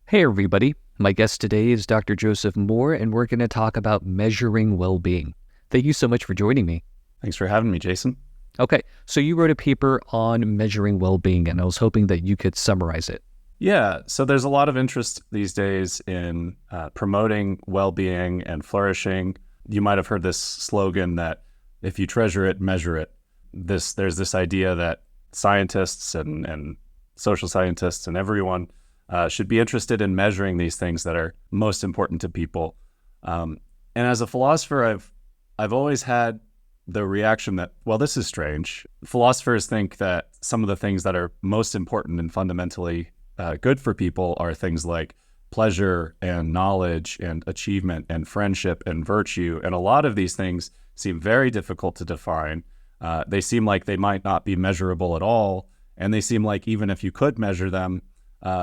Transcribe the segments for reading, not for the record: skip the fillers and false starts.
Hey, everybody. My guest today is Dr. Joseph Moore, and we're going to talk about measuring well-being. Thank you so much for joining me. Thanks for having me, Jason. Okay, so you wrote a paper on measuring well-being, and I was hoping that you could summarize it. Yeah, so there's a lot of interest these days in promoting well-being and flourishing. You might have heard this slogan that if you treasure it, measure it. There's this idea that scientists and social scientists and everyone should be interested in measuring these things that are most important to people. And as a philosopher, I've always had the reaction that, well, this is strange. Philosophers think that some of the things that are most important and fundamentally good for people are things like pleasure and knowledge and achievement and friendship and virtue. And a lot of these things seem very difficult to define. They seem like they might not be measurable at all. And they seem like even if you could measure them,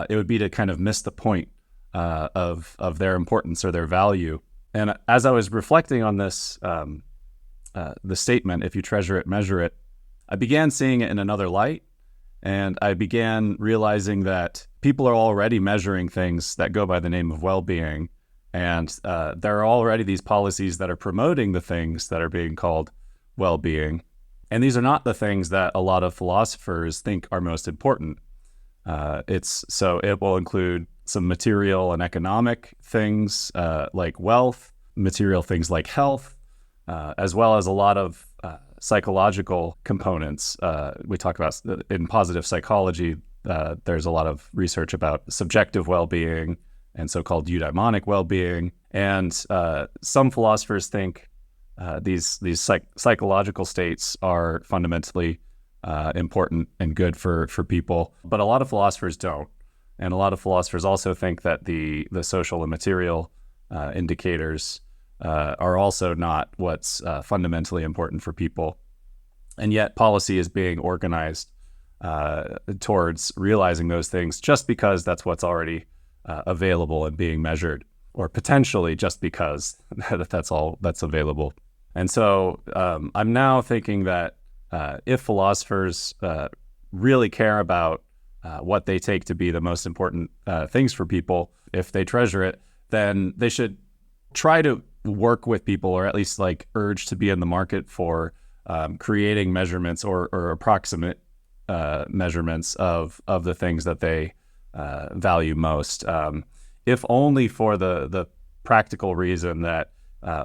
it would be to kind of miss the point of their importance or their value. And as I was reflecting on this, the statement, if you treasure it, measure it, I began seeing it in another light. And I began realizing that people are already measuring things that go by the name of well-being. And there are already these policies that are promoting the things that are being called well-being. And these are not the things that a lot of philosophers think are most important. So it will include some material and economic things like wealth, material things like health, as well as a lot of psychological components. We talk about in positive psychology, there's a lot of research about subjective well-being and so-called eudaimonic well-being. And some philosophers think these psychological states are fundamentally important and good for people, but a lot of philosophers don't. And a lot of philosophers also think that the social and material indicators are also not what's fundamentally important for people. And yet policy is being organized towards realizing those things just because that's what's already available and being measured, or potentially just because that's all that's available. And so I'm now thinking that if philosophers really care about what they take to be the most important things for people, if they treasure it, then they should try to work with people, or at least like urge to be in the market for creating measurements or approximate measurements of the things that they value most, if only for the practical reason that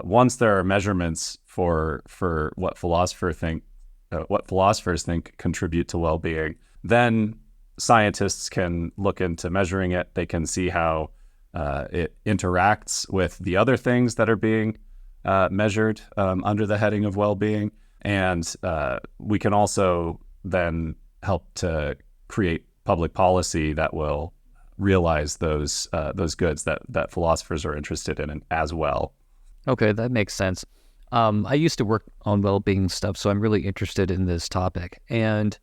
once there are measurements for what philosophers think contribute to well-being, then scientists can look into measuring it. They can see how it interacts with the other things that are being measured under the heading of well-being. And we can also then help to create public policy that will realize those goods that philosophers are interested in as well. Okay, that makes sense. I used to work on well-being stuff, so I'm really interested in this topic. And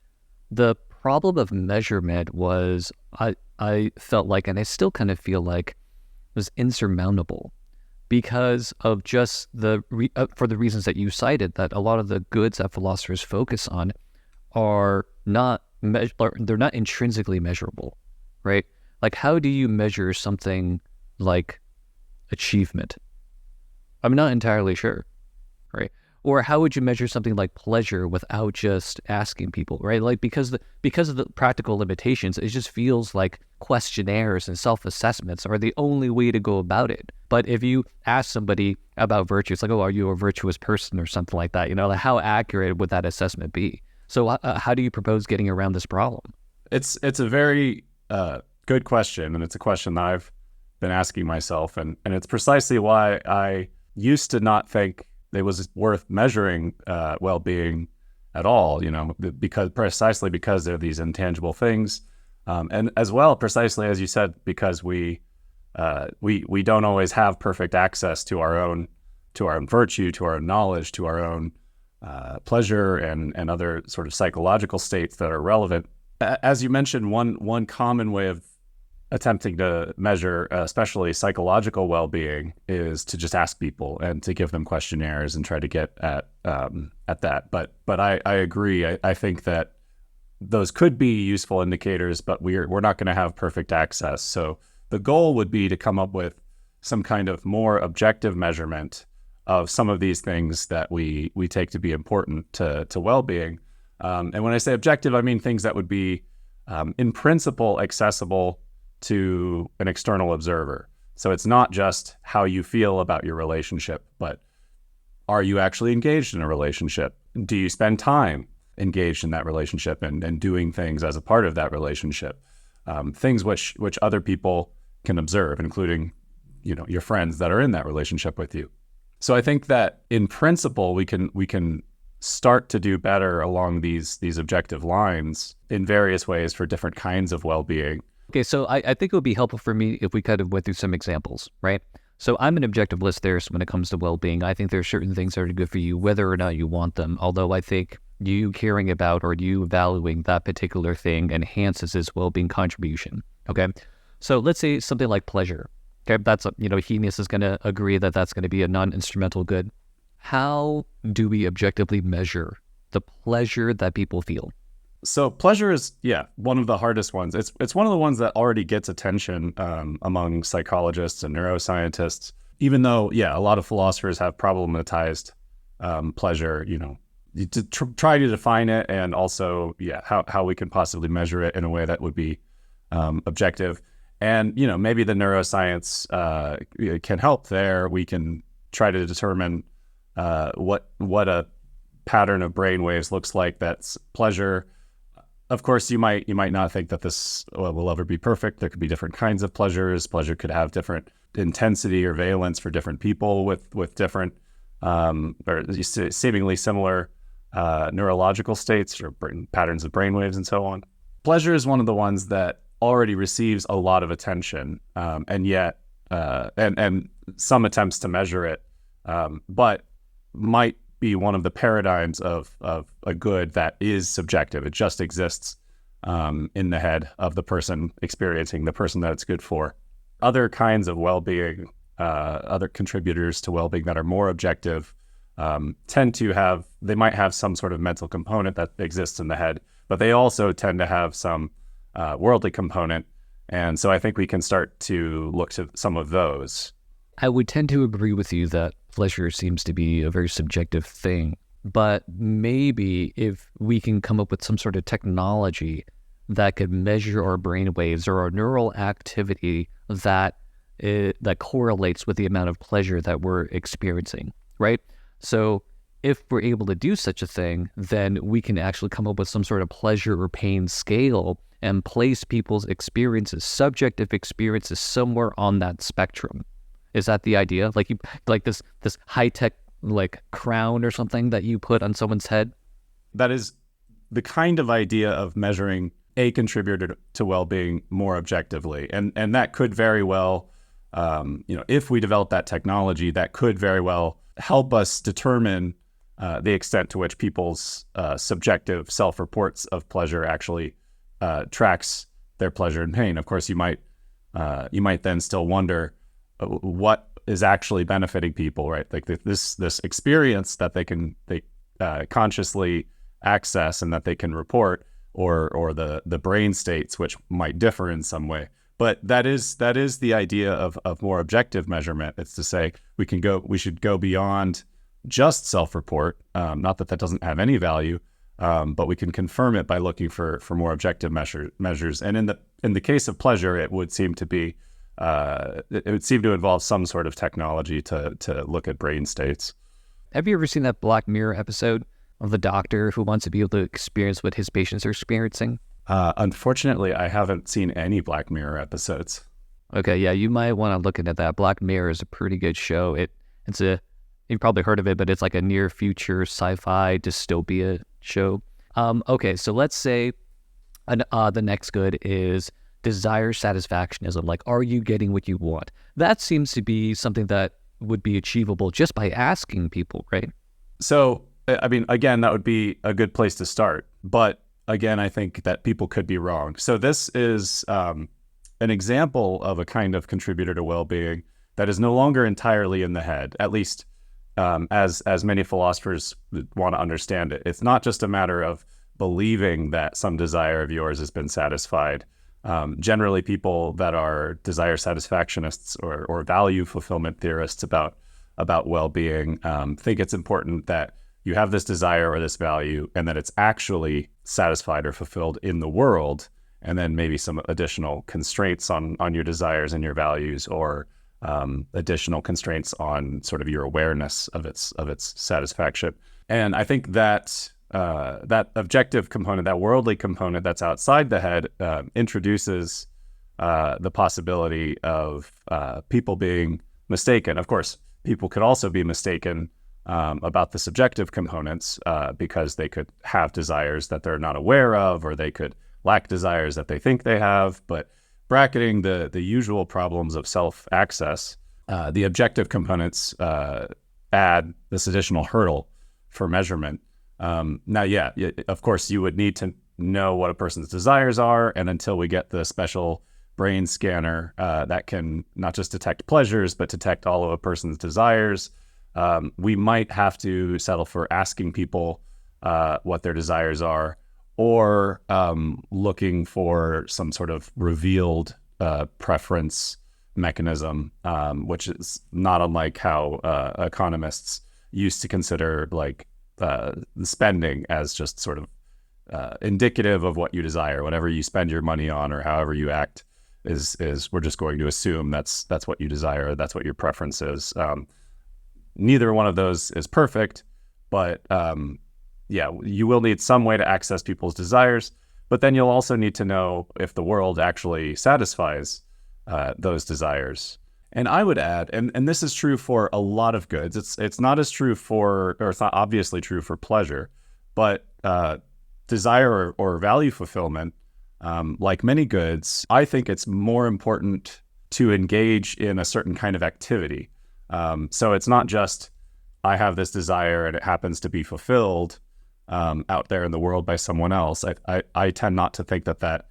the problem of measurement was I felt like, and I still kind of feel like, was insurmountable because of just for the reasons that you cited, that a lot of the goods that philosophers focus on are not they're not intrinsically measurable, right? Like, how do you measure something like achievement? I'm not entirely sure, right? Or how would you measure something like pleasure without just asking people, right? Like, because of the practical limitations, it just feels like questionnaires and self-assessments are the only way to go about it. But if you ask somebody about virtue, it's like, oh, are you a virtuous person or something like that? Like, how accurate would that assessment be? So how do you propose getting around this problem? It's a very good question, and it's a question that I've been asking myself, and it's precisely why I used to not think it was worth measuring well-being at all, precisely because they're these intangible things, and as well, precisely as you said, because we don't always have perfect access to our own virtue, to our own knowledge, to our own pleasure and other sort of psychological states that are relevant. As you mentioned, one common way of attempting to measure, especially psychological well-being, is to just ask people and to give them questionnaires and try to get at that. But I agree. I think that those could be useful indicators, but we're not going to have perfect access. So the goal would be to come up with some kind of more objective measurement of some of these things that we take to be important to well-being. And when I say objective, I mean things that would be, in principle, accessible to an external observer. So it's not just how you feel about your relationship, but are you actually engaged in a relationship? Do you spend time engaged in that relationship and doing things as a part of that relationship? Things which other people can observe, including, your friends that are in that relationship with you. So I think that in principle, we can start to do better along these objective lines in various ways for different kinds of well-being. Okay, so I think it would be helpful for me if we kind of went through some examples, right? So I'm an objective list theorist when it comes to well-being. I think there are certain things that are good for you, whether or not you want them. Although I think you caring about or you valuing that particular thing enhances its well-being contribution. Okay, so let's say something like pleasure. Okay, that's Henius is going to agree that that's going to be a non-instrumental good. How do we objectively measure the pleasure that people feel? So pleasure is, one of the hardest ones. It's one of the ones that already gets attention among psychologists and neuroscientists, even though, a lot of philosophers have problematized pleasure, to try to define it, and also, how we can possibly measure it in a way that would be objective. And, maybe the neuroscience can help there. We can try to determine what a pattern of brain waves looks like that's pleasure. Of course, you might not think that this will ever be perfect. There could be different kinds of pleasures. Pleasure could have different intensity or valence for different people with different or seemingly similar neurological states or patterns of brainwaves and so on. Pleasure is one of the ones that already receives a lot of attention, and yet and some attempts to measure it, but might be one of the paradigms of a good that is subjective. It just exists in the head of the person experiencing, the person that it's good for. Other kinds of well-being, other contributors to well-being that are more objective they might have some sort of mental component that exists in the head, but they also tend to have some worldly component. And so I think we can start to look to some of those. I would tend to agree with you that pleasure seems to be a very subjective thing, but maybe if we can come up with some sort of technology that could measure our brain waves or our neural activity that correlates with the amount of pleasure that we're experiencing, right? So if we're able to do such a thing, then we can actually come up with some sort of pleasure or pain scale and place people's experiences, subjective experiences, somewhere on that spectrum. Is that the idea? Like this high-tech crown or something that you put on someone's head? That is the kind of idea of measuring a contributor to well-being more objectively. And that could very well, if we develop that technology, that could very well help us determine the extent to which people's subjective self-reports of pleasure actually tracks their pleasure and pain. Of course, you might then still wonder what is actually benefiting people, right? Like this experience that they consciously access and that they can report, or the brain states which might differ in some way. But that is the idea of more objective measurement. It's to say we should go beyond just self-report. Not that doesn't have any value, but we can confirm it by looking for more objective measures. And in the case of pleasure, it would seem to be it would seem to involve some sort of technology to look at brain states. Have you ever seen that Black Mirror episode of the doctor who wants to be able to experience what his patients are experiencing? Unfortunately, I haven't seen any Black Mirror episodes. Okay, yeah, you might want to look into that. Black Mirror is a pretty good show. You've probably heard of it, but it's like a near future sci-fi dystopia show. Okay, so let's say the next good is desire satisfactionism. Like, are you getting what you want? That seems to be something that would be achievable just by asking people, right? So, I mean, again, that would be a good place to start. But again, I think that people could be wrong. So this is an example of a kind of contributor to well-being that is no longer entirely in the head, at least as many philosophers want to understand it. It's not just a matter of believing that some desire of yours has been satisfied, Generally, people that are desire satisfactionists or value fulfillment theorists about well-being think it's important that you have this desire or this value and that it's actually satisfied or fulfilled in the world, and then maybe some additional constraints on your desires and your values, or additional constraints on sort of your awareness of its satisfaction. And I think that that objective component, that worldly component that's outside the head, introduces the possibility of people being mistaken. Of course, people could also be mistaken about the subjective components because they could have desires that they're not aware of, or they could lack desires that they think they have. But bracketing the usual problems of self-access, the objective components add this additional hurdle for measurement. Now, yeah, of course, you would need to know what a person's desires are, and until we get the special brain scanner that can not just detect pleasures, but detect all of a person's desires, we might have to settle for asking people what their desires are, or looking for some sort of revealed preference mechanism, which is not unlike how economists used to consider like spending as just sort of indicative of what you desire. Whatever you spend your money on or however you act is we're just going to assume that's what you desire, that's what your preference is. Neither one of those is perfect, but yeah, you will need some way to access people's desires, but then you'll also need to know if the world actually satisfies those desires. And I would add, and this is true for a lot of goods, it's not as true for, or it's not obviously true for pleasure, but desire or value fulfillment, like many goods, I think it's more important to engage in a certain kind of activity. So it's not just, I have this desire and it happens to be fulfilled out there in the world by someone else. I tend not to think that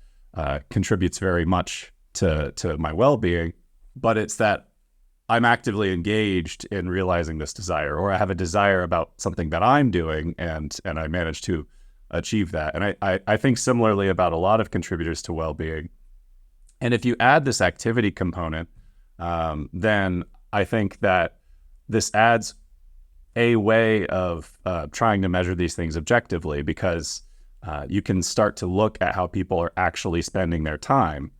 contributes very much to my well-being, but it's that I'm actively engaged in realizing this desire, or I have a desire about something that I'm doing and I manage to achieve that. And I think similarly about a lot of contributors to well-being. And if you add this activity component, then I think that this adds a way of trying to measure these things objectively, because you can start to look at how people are actually spending their time,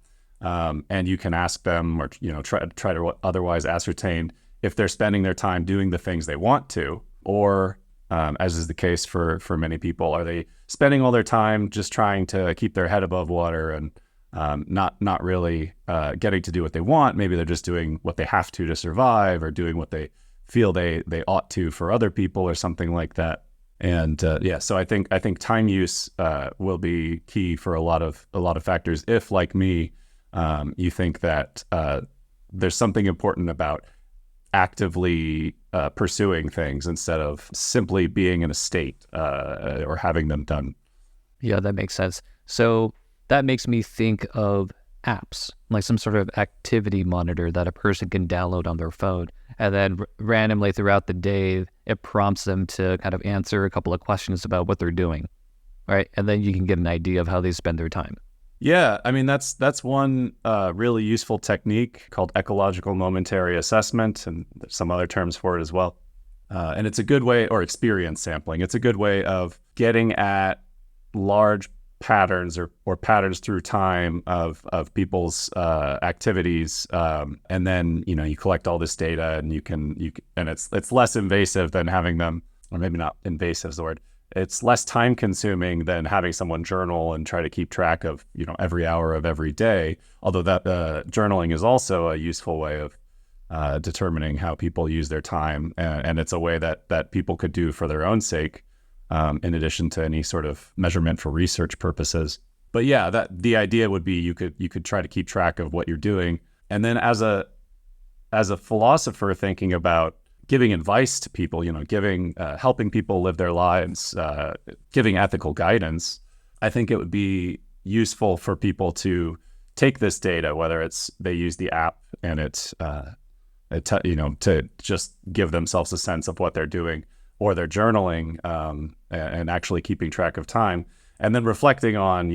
and you can ask them, or try to otherwise ascertain if they're spending their time doing the things they want to, or as is the case for many people, are they spending all their time just trying to keep their head above water and not really getting to do what they want. Maybe they're just doing what they have to survive, or doing what they feel they ought to for other people, or something like that. And so I think time use will be key for a lot of factors. If, like me, you think that there's something important about actively pursuing things instead of simply being in a state or having them done. Yeah, that makes sense. So that makes me think of apps, like some sort of activity monitor that a person can download on their phone. And then randomly throughout the day, it prompts them to kind of answer a couple of questions about what they're doing, right? And then you can get an idea of how they spend their time. Yeah, I mean, that's one really useful technique called ecological momentary assessment, and there's some other terms for it as well. And it's a good way, or experience sampling, it's a good way of getting at large patterns or patterns through time of people's activities, and then you collect all this data, and you can and it's less invasive than having them, or maybe not invasive is the word. It's less time consuming than having someone journal and try to keep track of every hour of every day. Although that journaling is also a useful way of determining how people use their time, and it's a way that people could do for their own sake, in addition to any sort of measurement for research purposes. But yeah, that the idea would be you could try to keep track of what you're doing, and then as a philosopher thinking about giving advice to people, helping people live their lives, giving ethical guidance, I think it would be useful for people to take this data, whether it's they use the app and to just give themselves a sense of what they're doing, or they're journaling and actually keeping track of time, and then reflecting on,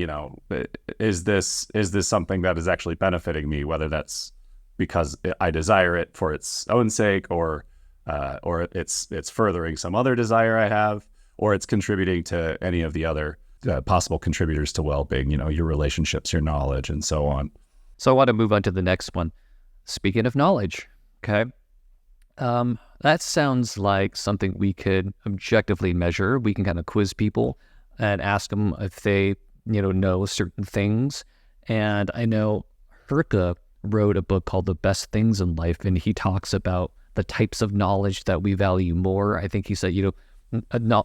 is this something that is actually benefiting me, whether that's because I desire it for its own sake, or it's furthering some other desire I have, or it's contributing to any of the other possible contributors to well-being, your relationships, your knowledge, and so on. So I want to move on to the next one. Speaking of knowledge, okay, that sounds like something we could objectively measure. We can kind of quiz people and ask them if they, know certain things. And I know Herke wrote a book called The Best Things in Life, and he talks about the types of knowledge that we value more. I think he said,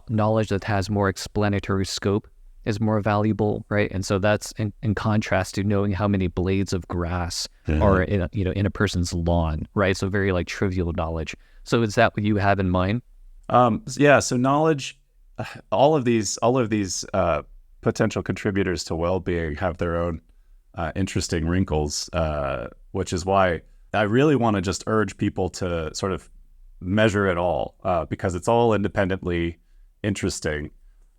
knowledge that has more explanatory scope is more valuable, right? And so that's in contrast to knowing how many blades of grass are in a person's lawn, right? So very like trivial knowledge. So is that what you have in mind? Yeah. So knowledge, all of these potential contributors to well-being have their own interesting wrinkles, which is why I really want to just urge people to sort of measure it all, because it's all independently interesting.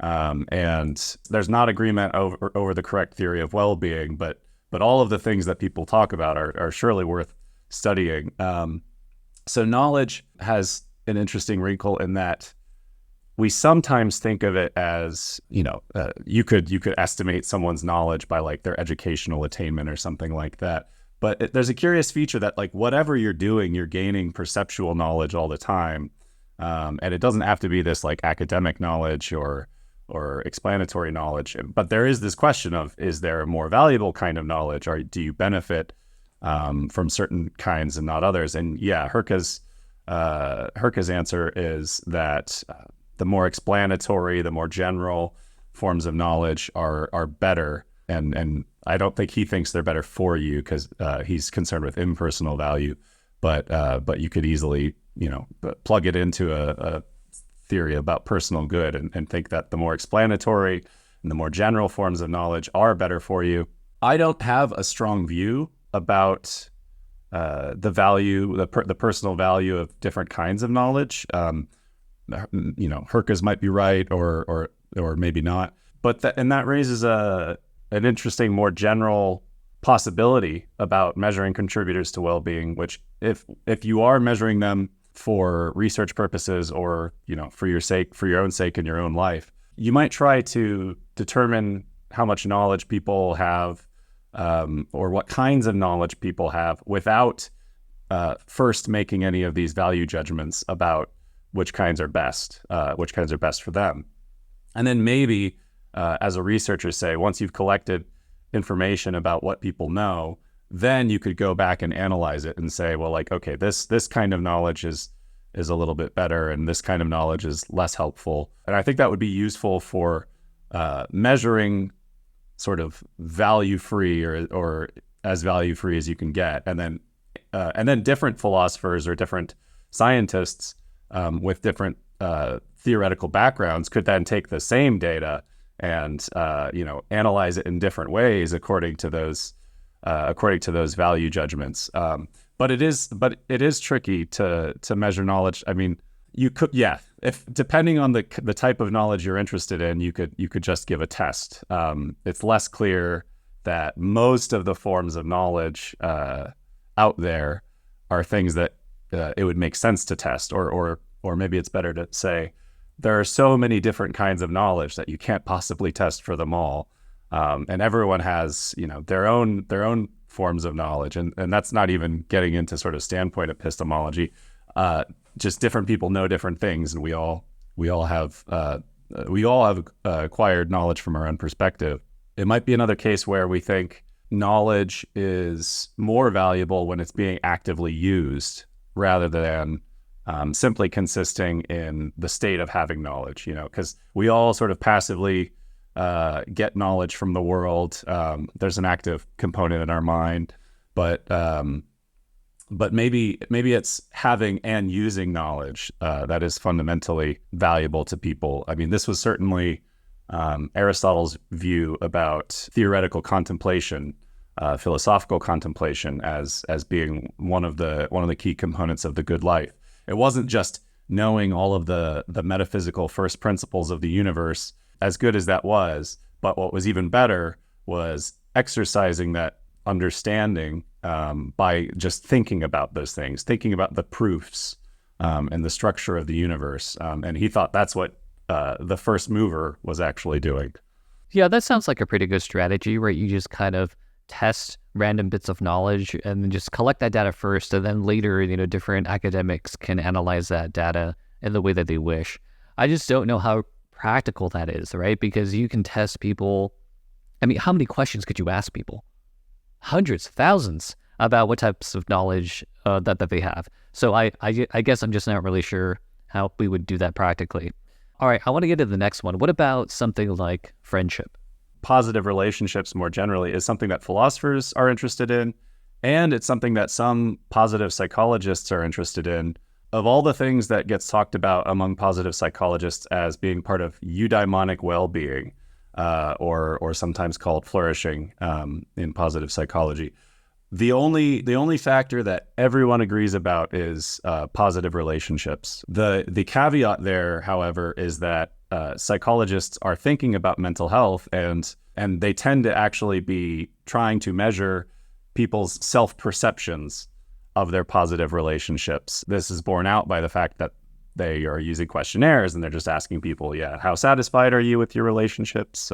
And there's not agreement over the correct theory of well-being, but all of the things that people talk about are surely worth studying. So knowledge has an interesting wrinkle in that we sometimes think of it as, you could estimate someone's knowledge by like their educational attainment or something like that. But there's a curious feature that like whatever you're doing, you're gaining perceptual knowledge all the time. And it doesn't have to be this like academic knowledge or explanatory knowledge. But there is this question of, is there a more valuable kind of knowledge, or do you benefit from certain kinds and not others? And yeah, Herke's answer is that the more explanatory, the more general forms of knowledge are better. And I don't think he thinks they're better for you, because he's concerned with impersonal value. But you could easily, plug it into a theory about personal good and think that the more explanatory and the more general forms of knowledge are better for you. I don't have a strong view about the value, the personal value of different kinds of knowledge. Herke's might be right or maybe not. But that raises an interesting, more general possibility about measuring contributors to well-being, which if you are measuring them for research purposes or, for your own sake in your own life, you might try to determine how much knowledge people have, or what kinds of knowledge people have, without first making any of these value judgments about which kinds are best for them. And then maybe, as a researcher, say, once you've collected information about what people know, then you could go back and analyze it and say, well, like, okay, this kind of knowledge is a little bit better, and this kind of knowledge is less helpful. And I think that would be useful for measuring sort of value-free or as value-free as you can get. And then different philosophers or different scientists with different theoretical backgrounds could then take the same data and analyze it in different ways according to those value judgments. But it is tricky to measure knowledge. I mean, you could, if depending on the type of knowledge you're interested in, you could just give a test. It's less clear that most of the forms of knowledge out there are things that it would make sense to test, or maybe it's better to say there are so many different kinds of knowledge that you can't possibly test for them all. And everyone has, their own forms of knowledge, and that's not even getting into sort of standpoint epistemology. Just different people know different things, and we all have acquired knowledge from our own perspective. It might be another case where we think knowledge is more valuable when it's being actively used rather than simply consisting in the state of having knowledge. Because we all sort of passively get knowledge from the world. There's an active component in our mind, but maybe it's having and using knowledge that is fundamentally valuable to people. I mean, this was certainly Aristotle's view about theoretical contemplation, philosophical contemplation as being one of the key components of the good life. It wasn't just knowing all of the metaphysical first principles of the universe, as good as that was, But what was even better was exercising that understanding by just thinking about those things, thinking about the proofs and the structure of the universe. And he thought that's what the first mover was actually doing. Yeah, that sounds like a pretty good strategy, right? You just kind of test random bits of knowledge and then just collect that data first, and then later, different academics can analyze that data in the way that they wish. I just don't know how practical that is, right? Because you can test people. I mean, how many questions could you ask people? Hundreds, thousands about what types of knowledge that they have. So I guess I'm just not really sure how we would do that practically. All right, I want to get to the next one. What about something like friendship? Positive relationships more generally is something that philosophers are interested in, and it's something that some positive psychologists are interested in. Of all the things that gets talked about among positive psychologists as being part of eudaimonic well-being, or sometimes called flourishing in positive psychology, the only factor that everyone agrees about is positive relationships. The caveat there, however, is that psychologists are thinking about mental health, and they tend to actually be trying to measure people's self-perceptions of their positive relationships. This is borne out by the fact that they are using questionnaires and they're just asking people, how satisfied are you with your relationships?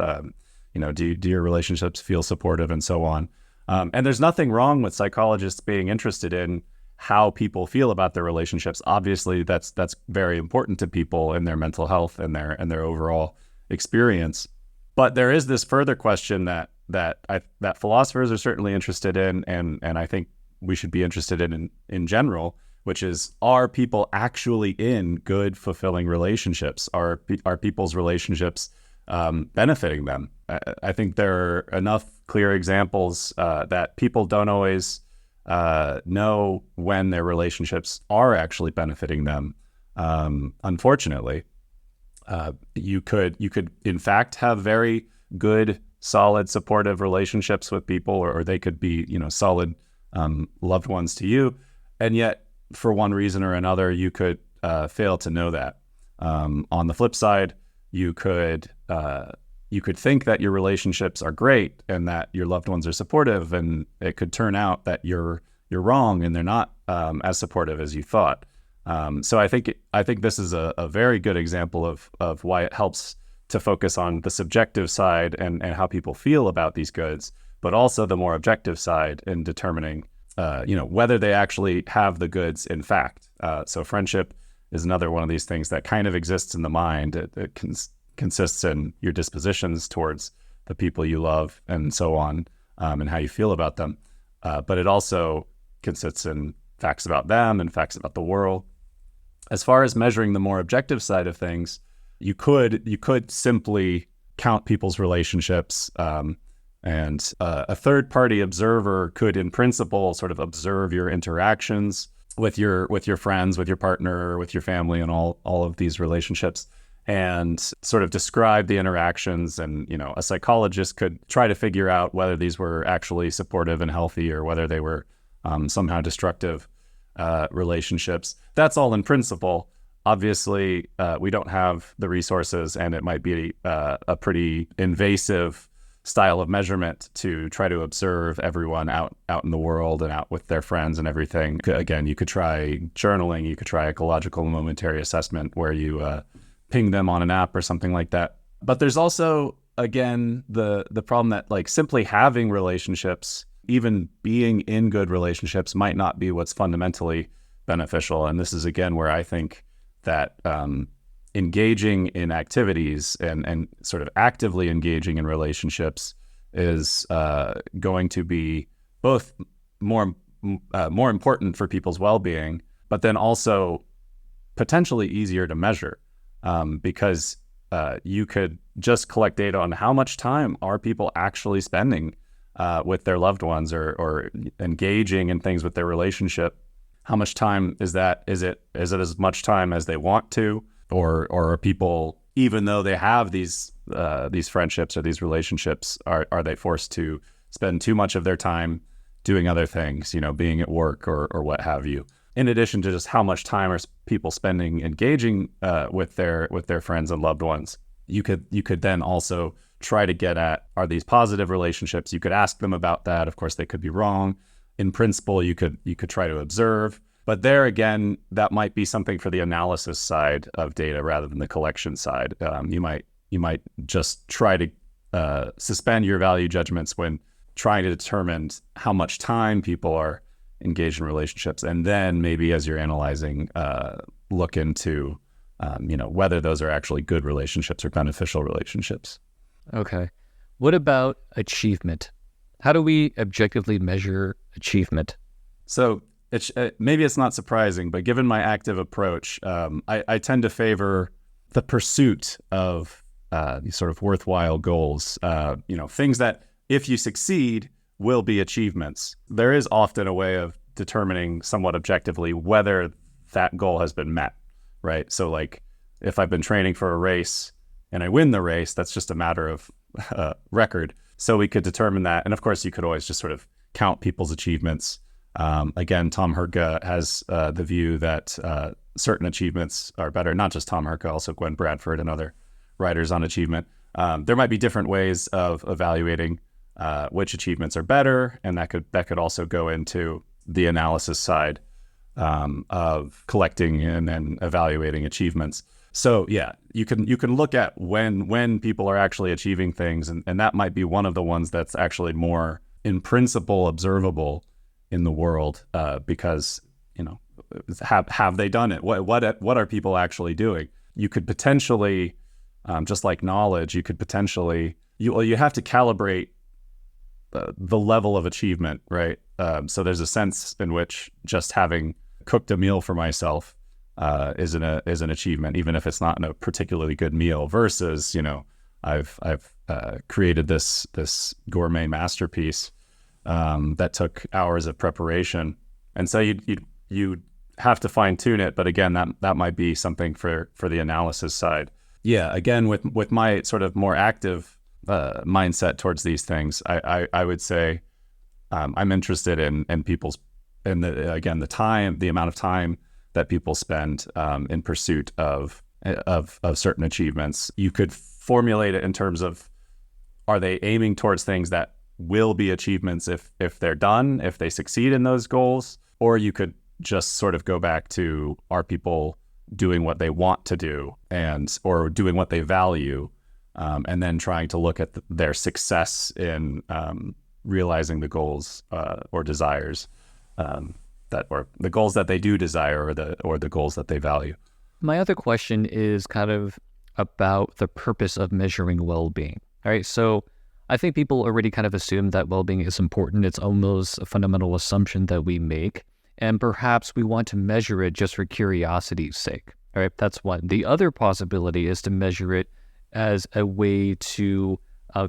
Do your relationships feel supportive, and so on. And there's nothing wrong with psychologists being interested in how people feel about their relationships. Obviously, that's very important to people in their mental health and their overall experience. But there is this further question that philosophers are certainly interested in, and I think we should be interested in general, which is, are people actually in good, fulfilling relationships? Are people's relationships benefiting them? I think there are enough clear examples that people don't always know when their relationships are actually benefiting them. Unfortunately, you could in fact have very good, solid, supportive relationships with people, or they could be solid loved ones to you, and yet for one reason or another you could fail to know that. On the flip side, you could think that your relationships are great and that your loved ones are supportive, and it could turn out that you're wrong and they're not as supportive as you thought. So I think this is a very good example of why it helps to focus on the subjective side and how people feel about these goods, but also the more objective side in determining whether they actually have the goods in fact. So friendship is another one of these things that kind of exists in the mind. It consists in your dispositions towards the people you love and so on, and how you feel about them. But it also consists in facts about them and facts about the world. As far as measuring the more objective side of things, you could simply count people's relationships, and a third-party observer could, in principle, sort of observe your interactions with your friends, with your partner, with your family, and all of these relationships, and sort of describe the interactions. And a psychologist could try to figure out whether these were actually supportive and healthy, or whether they were somehow destructive relationships. That's all in principle. Obviously, we don't have the resources, and it might be a pretty invasive style of measurement to try to observe everyone out in the world and out with their friends and everything. Again, you could try journaling, you could try ecological momentary assessment, where you ping them on an app or something like that. But there's also, again, the problem that simply having relationships, even being in good relationships, might not be what's fundamentally beneficial. And this is, again, where I think that engaging in activities and sort of actively engaging in relationships is going to be both more important for people's well-being, but then also potentially easier to measure, because you could just collect data on how much time are people actually spending with their loved ones, or engaging in things with their relationship. How much time is that? Is it as much time as they want to, or are people, even though they have these friendships or these relationships, are they forced to spend too much of their time doing other things, being at work or what have you? In addition to just how much time are people spending engaging with their friends and loved ones. you could then also try to get at, are these positive relationships? You could ask them about that. Of course, they could be wrong. In principle, you could try to observe. But there again, that might be something for the analysis side of data rather than the collection side. You might just try to suspend your value judgments when trying to determine how much time people are engaged in relationships, and then maybe as you're analyzing, look into whether those are actually good relationships or beneficial relationships. Okay. What about achievement? How do we objectively measure achievement? So maybe it's not surprising, but given my active approach, I tend to favor the pursuit of these sort of worthwhile goals, things that if you succeed will be achievements. There is often a way of determining somewhat objectively whether that goal has been met, right? So like if I've been training for a race and I win the race, that's just a matter of record. So we could determine that. And of course, you could always just sort of count people's achievements. Again, Tom Herka has the view that certain achievements are better, not just Tom Herka, also Gwen Bradford and other writers on achievement. There might be different ways of evaluating which achievements are better, and that could also go into the analysis side of collecting and then evaluating achievements. So yeah, you can look at when people are actually achieving things, and that might be one of the ones that's actually more in principle observable in the world, because have they done it? What are people actually doing? You could potentially, just like knowledge, you could potentially you have to calibrate the level of achievement, right? So there's a sense in which just having cooked a meal for myself is an achievement, even if it's not a particularly good meal. Versus, I've created this gourmet masterpiece that took hours of preparation, and so you have to fine tune it. But again, that might be something for the analysis side. Yeah, again, with my sort of more active mindset towards these things, I would say I'm interested in people's, and the amount of time that people spend in pursuit of certain achievements. You could formulate it in terms of, are they aiming towards things that will be achievements if they're done, if they succeed in those goals? Or you could just sort of go back to, are people doing what they want to do or doing what they value, and then trying to look at their success in realizing the goals or desires or the goals that they do desire, or the goals that they value. My other question is kind of about the purpose of measuring well-being. All right, so I think people already kind of assume that well-being is important. It's almost a fundamental assumption that we make, and perhaps we want to measure it just for curiosity's sake. All right, that's one. The other possibility is to measure it as a way to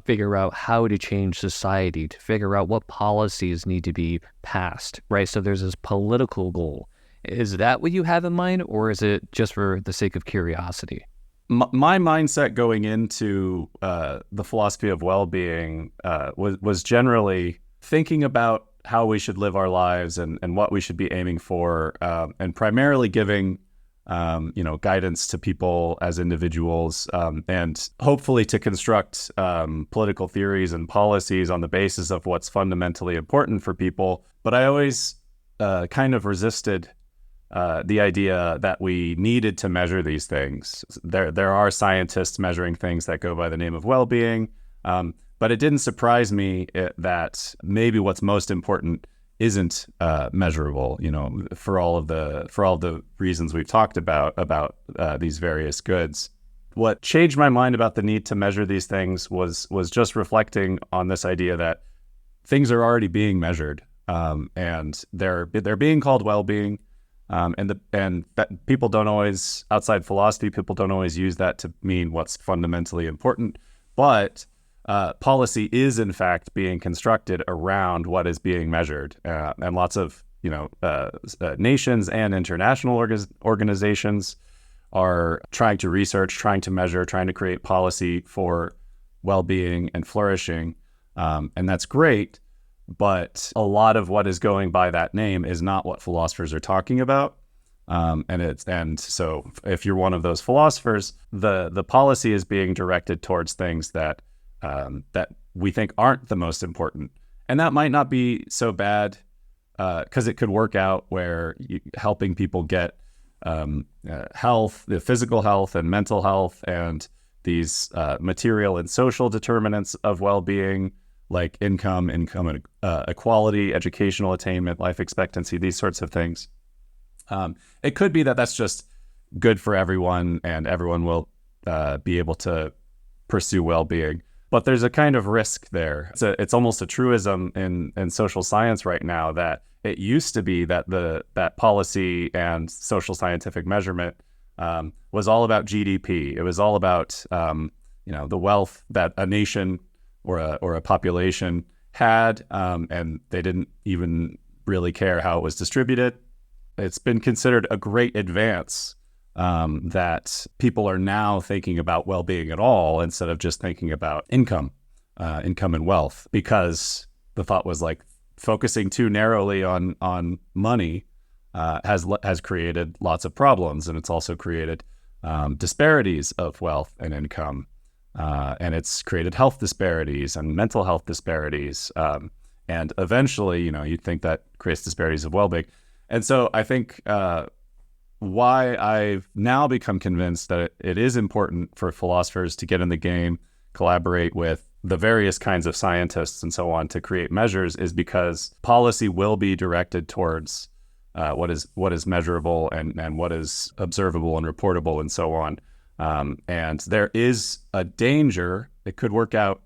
figure out how to change society, to figure out what policies need to be passed, right? So there's this political goal. Is that what you have in mind, or is it just for the sake of curiosity? My mindset going into the philosophy of well-being was generally thinking about how we should live our lives and what we should be aiming for, and primarily giving guidance to people as individuals, and hopefully to construct political theories and policies on the basis of what's fundamentally important for people. But I always kind of resisted the idea that we needed to measure these things. There are scientists measuring things that go by the name of well-being, but it didn't surprise me that maybe what's most important isn't measurable. For all of the reasons we've talked about these various goods. What changed my mind about the need to measure these things was just reflecting on this idea that things are already being measured, and they're being called well-being. And that people don't always, outside philosophy, people don't always use that to mean what's fundamentally important. But policy is in fact being constructed around what is being measured, and lots of nations and international organizations are trying to research, trying to measure, trying to create policy for well-being and flourishing, and that's great. But a lot of what is going by that name is not what philosophers are talking about. And so if you're one of those philosophers, the policy is being directed towards things that that we think aren't the most important, and that might not be so bad because it could work out where helping people get health, the physical health and mental health, and these material and social determinants of well-being, like income equality, educational attainment, life expectancy, these sorts of things. It could be that that's just good for everyone and everyone will be able to pursue well-being. But there's a kind of risk there. It's almost a truism in social science right now that it used to be that that policy and social scientific measurement was all about GDP. It was all about the wealth that a nation or a population had, and they didn't even really care how it was distributed. It's been considered a great advance that people are now thinking about well-being at all instead of just thinking about income and wealth, because the thought was like focusing too narrowly on money has created lots of problems, and it's also created disparities of wealth and income, and it's created health disparities and mental health disparities, and eventually, you'd think that creates disparities of well-being. And so I think why I've now become convinced that it is important for philosophers to get in the game, collaborate with the various kinds of scientists and so on to create measures is because policy will be directed towards what is measurable and what is observable and reportable and so on. And there is a danger, it could work out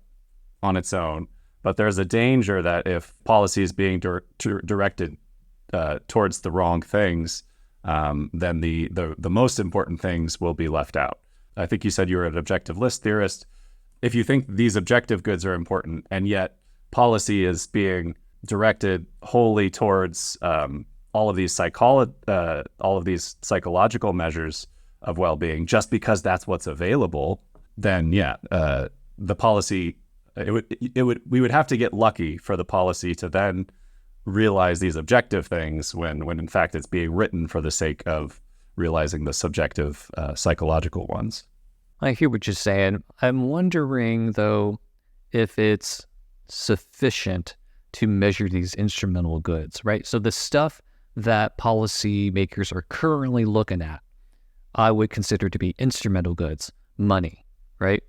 on its own, but there's a danger that if policy is being directed towards the wrong things, then the most important things will be left out. I think you said you were an objective list theorist. If you think these objective goods are important and yet policy is being directed wholly towards all of these psychological measures of well-being just because that's what's available, then the policy we would have to get lucky for the policy to then realize these objective things when in fact it's being written for the sake of realizing the subjective psychological ones. I hear what you're saying. I'm wondering, though, if it's sufficient to measure these instrumental goods, right? So the stuff that policymakers are currently looking at, I would consider to be instrumental goods, money, right?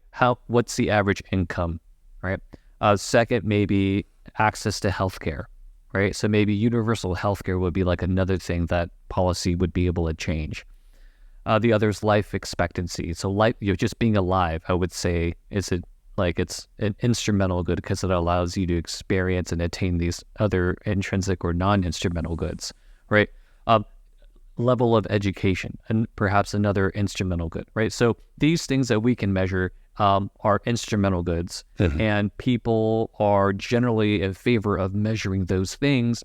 What's the average income, right? Second, maybe access to healthcare, right? So maybe universal healthcare would be like another thing that policy would be able to change. The other is life expectancy. So life, just being alive, I would say, it's an instrumental good because it allows you to experience and attain these other intrinsic or non-instrumental goods, right? Level of education, and perhaps another instrumental good, right? So these things that we can measure are instrumental goods, and people are generally in favor of measuring those things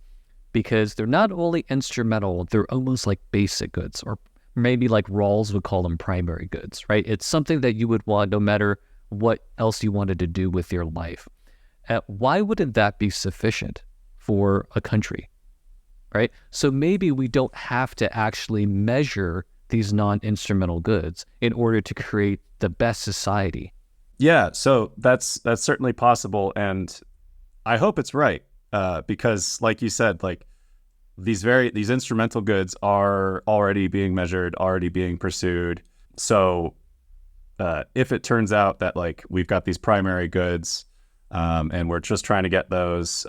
because they're not only instrumental, they're almost like basic goods, or maybe like Rawls would call them primary goods, right? It's something that you would want no matter what else you wanted to do with your life. Why wouldn't that be sufficient for a country, right? So maybe we don't have to actually measure these non-instrumental goods in order to create the best society. Yeah, so that's certainly possible, and I hope it's right, because like you said, like these instrumental goods are already being measured, already being pursued. So if it turns out that like we've got these primary goods and we're just trying to get those,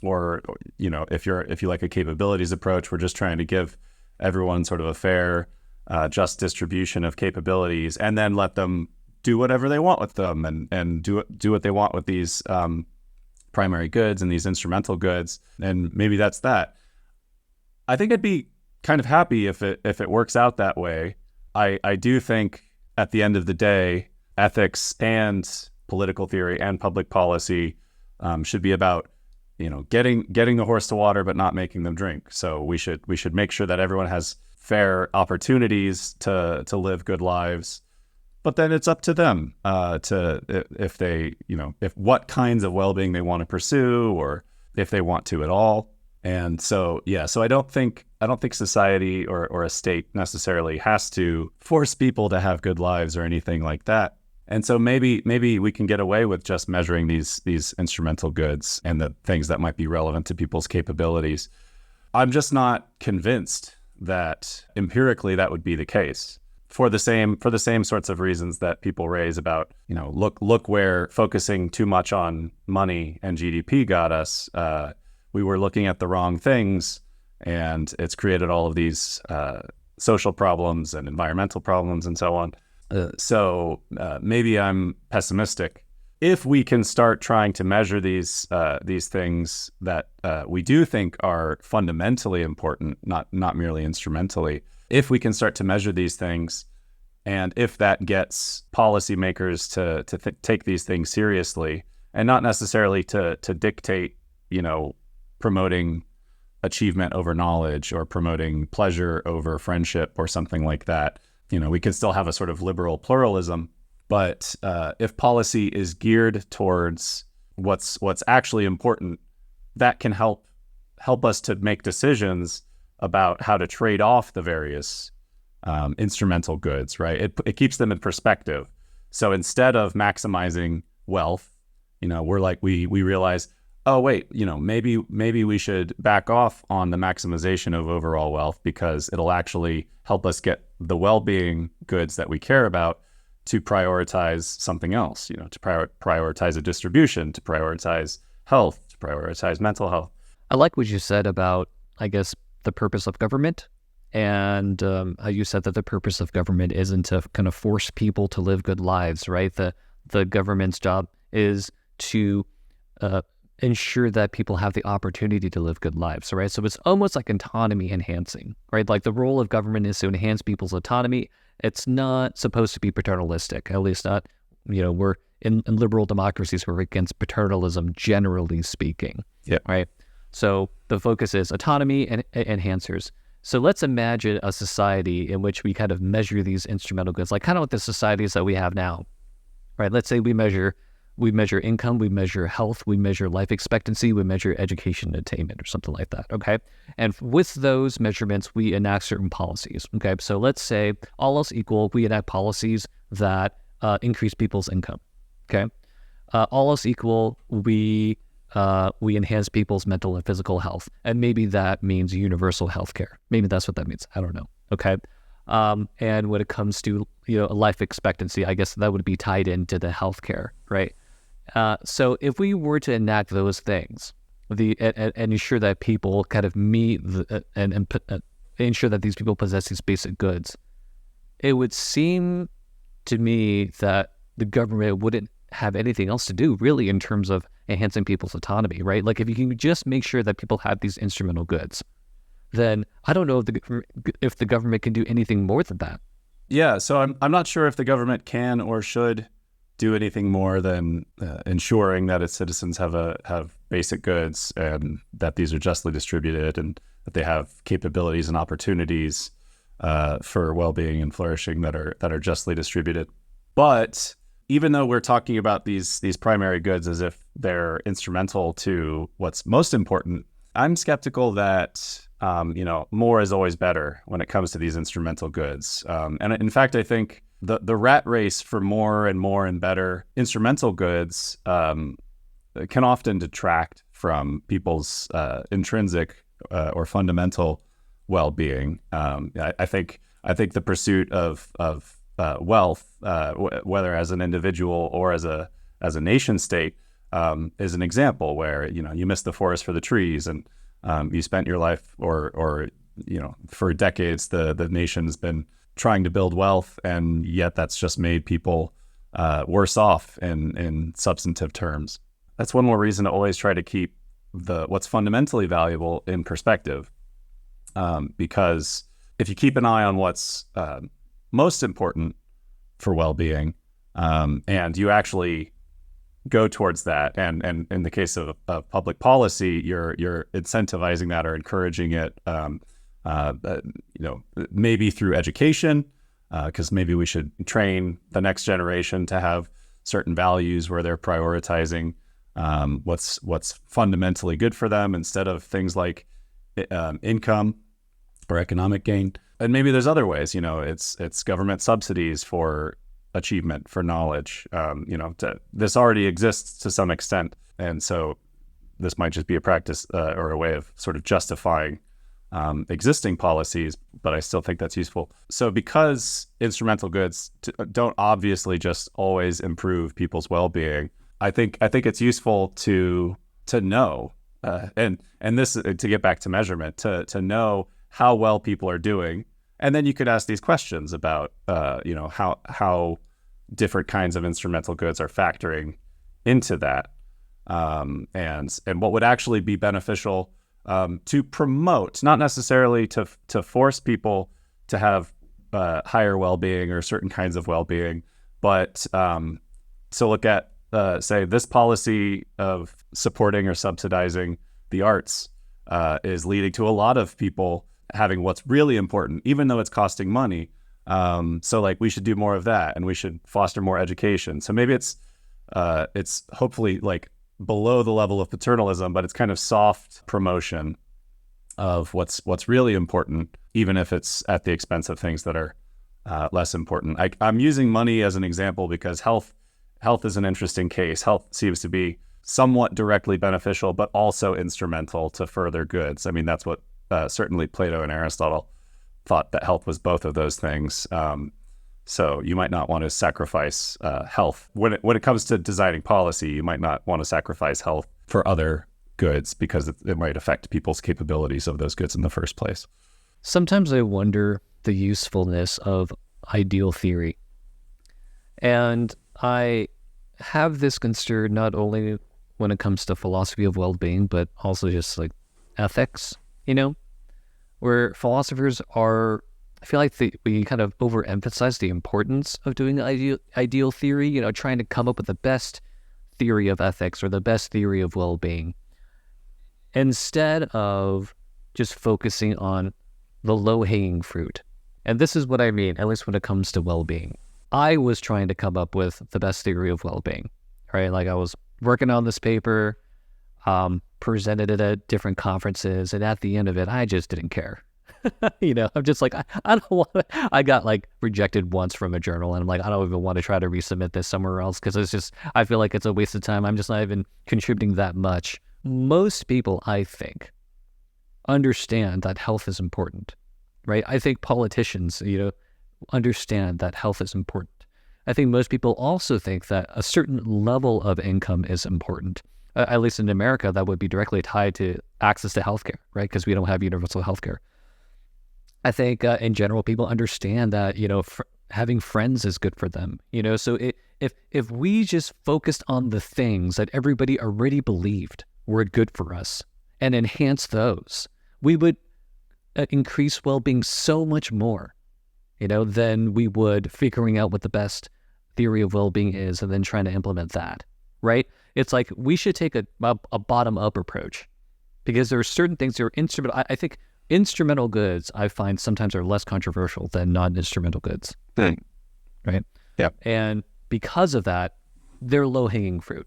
or if you like a capabilities approach, we're just trying to give everyone sort of a fair, just distribution of capabilities, and then let them do whatever they want with them, and do what they want with these primary goods and these instrumental goods, and maybe that's that. I think I'd be kind of happy if it works out that way. I do think at the end of the day, ethics and political theory and public policy should be about getting the horse to water but not making them drink. So we should make sure that everyone has fair opportunities to live good lives. But then it's up to them if what kinds of well-being they want to pursue, or if they want to at all. And so, yeah, so I don't think society or a state necessarily has to force people to have good lives or anything like that. And so maybe we can get away with just measuring these instrumental goods and the things that might be relevant to people's capabilities. I'm just not convinced that empirically that would be the case for the same sorts of reasons that people raise about, look where focusing too much on money and GDP got us. We were looking at the wrong things, and it's created all of these social problems and environmental problems and so on. So maybe I'm pessimistic. If we can start trying to measure these things that we do think are fundamentally important, not merely instrumentally, if we can start to measure these things, and if that gets policymakers to take these things seriously, and not necessarily to dictate, promoting achievement over knowledge or promoting pleasure over friendship or something like that. We can still have a sort of liberal pluralism, but if policy is geared towards what's actually important, that can help us to make decisions about how to trade off the various instrumental goods, right? It keeps them in perspective. So instead of maximizing wealth, we realize, oh wait, maybe we should back off on the maximization of overall wealth, because it'll actually help us get the well-being goods that we care about to prioritize something else, to prioritize a distribution, to prioritize health, to prioritize mental health. I like what you said about, I guess, the purpose of government, and how you said that the purpose of government isn't to kind of force people to live good lives, right? The government's job is to ensure that people have the opportunity to live good lives, right? So it's almost like autonomy enhancing, right? Like the role of government is to enhance people's autonomy. It's not supposed to be paternalistic, at least not, we're in liberal democracies, we're against paternalism, generally speaking, yeah, right? So the focus is autonomy and enhancers. So let's imagine a society in which we kind of measure these instrumental goods, like kind of like the societies that we have now, right? Let's say we measure income, we measure health, we measure life expectancy, we measure education attainment or something like that, okay? And with those measurements, we enact certain policies, okay? So let's say, all else equal, we enact policies that increase people's income, okay? All else equal, we enhance people's mental and physical health, and maybe that means universal health care. Maybe that's what that means, I don't know, okay? And when it comes to, life expectancy, I guess that would be tied into the healthcare, right? So if we were to enact those things, and ensure that people kind of meet and ensure that these people possess these basic goods, it would seem to me that the government wouldn't have anything else to do really in terms of enhancing people's autonomy, right? Like if you can just make sure that people have these instrumental goods, then I don't know if the government can do anything more than that. Yeah, so I'm not sure if the government can or should do anything more than ensuring that its citizens have basic goods, and that these are justly distributed, and that they have capabilities and opportunities for well-being and flourishing that are justly distributed. But even though we're talking about these primary goods as if they're instrumental to what's most important, I'm skeptical that more is always better when it comes to these instrumental goods. And in fact, I think the rat race for more and more and better instrumental goods can often detract from people's intrinsic or fundamental well-being. I think the pursuit of wealth, whether as an individual or as a nation state, is an example where you miss the forest for the trees, and you spent your life or for decades the nation's been trying to build wealth, and yet that's just made people worse off in substantive terms. That's one more reason to always try to keep what's fundamentally valuable in perspective, because if you keep an eye on what's most important for well-being, and you actually go towards that, and in the case of public policy, you're incentivizing that or encouraging it, maybe through education, because maybe we should train the next generation to have certain values where they're prioritizing what's fundamentally good for them, instead of things like income or economic gain. And maybe there's other ways, it's government subsidies for achievement, for knowledge. This already exists to some extent. And so this might just be a practice or a way of sort of justifying existing policies, but I still think that's useful. So because instrumental goods don't obviously just always improve people's well-being, I think it's useful to know, and this, to get back to measurement, to know how well people are doing. And then you could ask these questions about, how different kinds of instrumental goods are factoring into that, and what would actually be beneficial to promote, not necessarily to force people to have higher well-being or certain kinds of well-being, but to look at, say, this policy of supporting or subsidizing the arts is leading to a lot of people having what's really important, even though it's costing money. So like we should do more of that, and we should foster more education. So maybe it's hopefully like below the level of paternalism, but it's kind of soft promotion of what's really important, even if it's at the expense of things that are less important. I'm using money as an example because health is an interesting case. Health seems to be somewhat directly beneficial, but also instrumental to further goods. I mean, that's what certainly Plato and Aristotle thought, that health was both of those things. So you might not want to sacrifice health. When it comes to designing policy, you might not want to sacrifice health for other goods because it might affect people's capabilities of those goods in the first place. Sometimes I wonder the usefulness of ideal theory. And I have this concern not only when it comes to philosophy of well-being, but also just like ethics, where philosophers are, I feel like we kind of overemphasize the importance of doing ideal theory, trying to come up with the best theory of ethics or the best theory of well-being, instead of just focusing on the low-hanging fruit. And this is what I mean, at least when it comes to well-being. I was trying to come up with the best theory of well-being, right? Like I was working on this paper, presented it at different conferences, and at the end of it, I just didn't care. I'm just like, I don't want to, I got like rejected once from a journal, and I'm like, I don't even want to try to resubmit this somewhere else because it's just, I feel like it's a waste of time. I'm just not even contributing that much. Most people, I think, understand that health is important, right? I think politicians, understand that health is important. I think most people also think that a certain level of income is important. At least in America, that would be directly tied to access to healthcare, right? Because we don't have universal healthcare. I think in general, people understand that, having friends is good for them, so if we just focused on the things that everybody already believed were good for us and enhance those, we would increase well-being so much more, than we would figuring out what the best theory of well-being is and then trying to implement that, right? It's like we should take a bottom-up approach because there are certain things that are instrumental. I think instrumental goods, I find, sometimes are less controversial than non-instrumental goods, right? Yeah. And because of that, they're low-hanging fruit.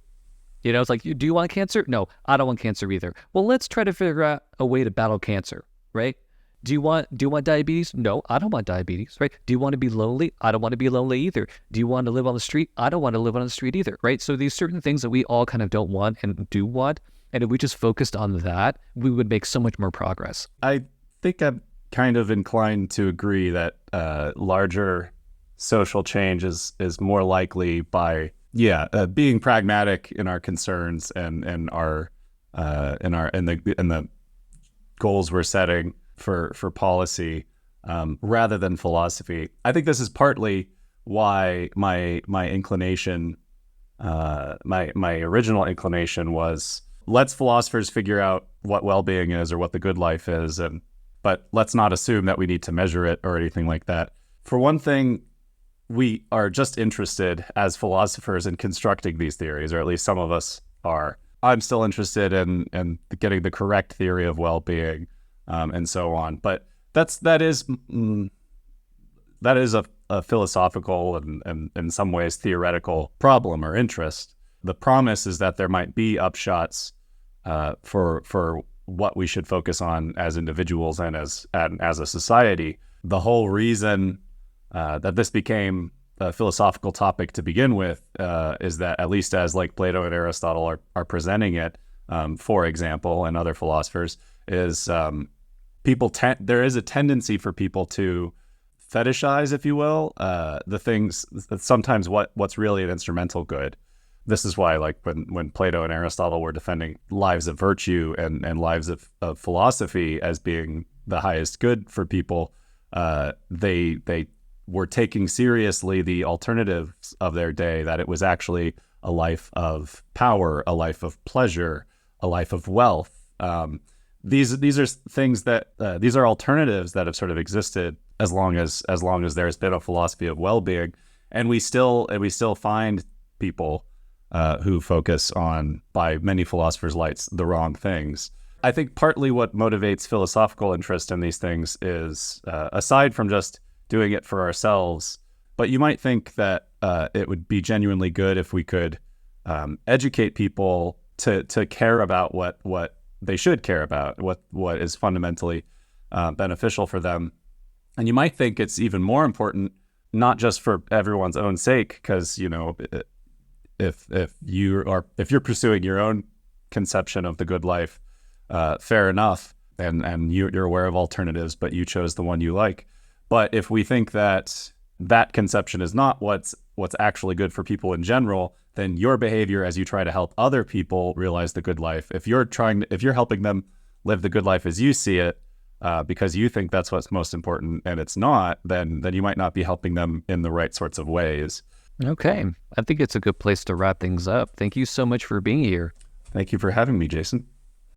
It's like, do you want cancer? No, I don't want cancer either. Well, let's try to figure out a way to battle cancer, right? Do you want diabetes? No, I don't want diabetes, right? Do you want to be lonely? I don't want to be lonely either. Do you want to live on the street? I don't want to live on the street either, right? So these certain things that we all kind of don't want and do want, and if we just focused on that, we would make so much more progress. I think I'm kind of inclined to agree that larger social change is more likely by being pragmatic in our concerns and our in the goals we're setting for policy, rather than philosophy. I think this is partly why my inclination, my original inclination was, let's philosophers figure out what well-being is or what the good life is, but let's not assume that we need to measure it or anything like that. For one thing, we are just interested as philosophers in constructing these theories, or at least some of us are. I'm still interested in getting the correct theory of well-being, and so on. But that is a philosophical and in some ways theoretical problem or interest. The promise is that there might be upshots for what we should focus on as individuals and as a society. The whole reason that this became a philosophical topic to begin with is that, at least as like Plato and Aristotle are presenting it, for example, and other philosophers, is there is a tendency for people to fetishize, if you will, the things, sometimes what's really an instrumental good. This is why, like, when Plato and Aristotle were defending lives of virtue and lives of philosophy as being the highest good for people, they were taking seriously the alternatives of their day, that it was actually a life of power, a life of pleasure, a life of wealth. These are things that these are alternatives that have sort of existed as long as there's been a philosophy of well-being, and we still find people who focus on, by many philosophers' lights, the wrong things. I think partly what motivates philosophical interest in these things is, aside from just doing it for ourselves, but you might think that it would be genuinely good if we could educate people to care about what they should care about, what is fundamentally beneficial for them. And you might think it's even more important, not just for everyone's own sake, because, you know, if you're pursuing your own conception of the good life, fair enough, and you're aware of alternatives, but you chose the one you like. But if we think that conception is not what's actually good for people in general, then your behavior as you try to help other people realize the good life, if you're helping them live the good life as you see it, because you think that's what's most important and it's not, then you might not be helping them in the right sorts of ways. Okay. I think it's a good place to wrap things up. Thank you so much for being here. Thank you for having me, Jason.